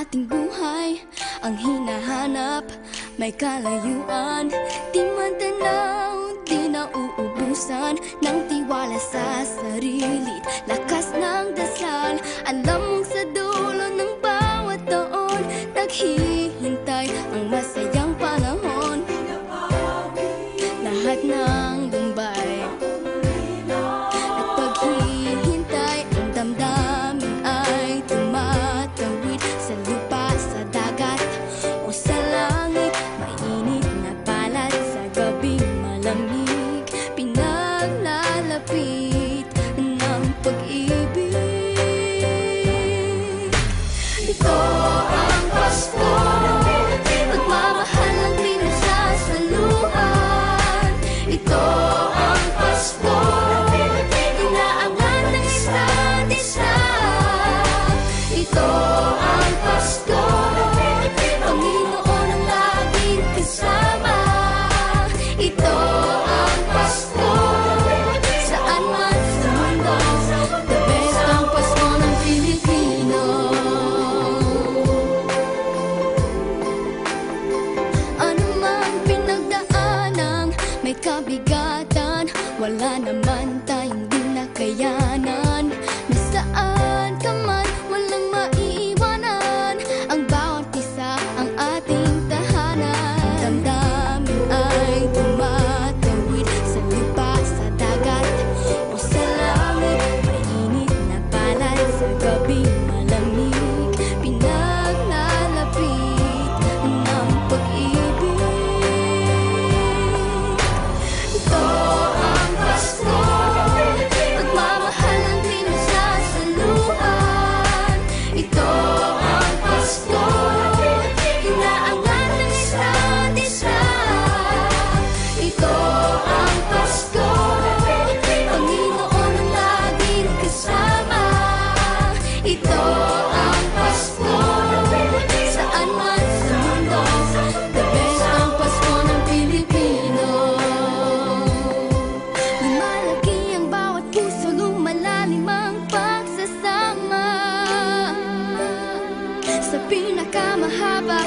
ating buhay ang hinahanap, may kalayuan. Di man tanaw, di nauubusan ng tiwala sa sarili't lakas ng dasal. Alam mong sa dulo ng bawat taon naghihintay ang masayang panahon. Lahat ng lumbay at paghihintay, ang damdamin ay tumatawid sa lupa, sa dagat o sa langit. Mainit na palad sa gabing malamig, pinaglalapit ng pag-ibig. Ito ang Pasko, pagmamahal ng pinagsasaluhan. Ito ang Pasko, inaangan ng isa't isa. Ito ang Pasko, Panginoon ang laging kasama. Ito ang Pasko, saan man sa mundo, the best ang Pasko ng Pilipino. Ano mang pinagdaanang may kabigatan, wala naman tayong di nakayanan. Nasaan ka man, walang maiiwanan, ang bawat isa ang ating tahanan. Damdamin ay tumatawid sa lupa, sa dagat o sa langit. Mainit na palad sa gabing malamig, pinaglalapit ng pag-ibig. Ito ang Pasko, pagmamahal ng pinagsasaluhan. Ito ang Pasko, inaangan ng isa't isa. Ito ang Pasko, Panginoon ang laging kasama. Ito ang Pasko, saan man sa mundo, the best ang Pasko ng Pilipino. Lumalaki ang bawat puso, lumalalim ang pagsasama. Sa pinakamahaba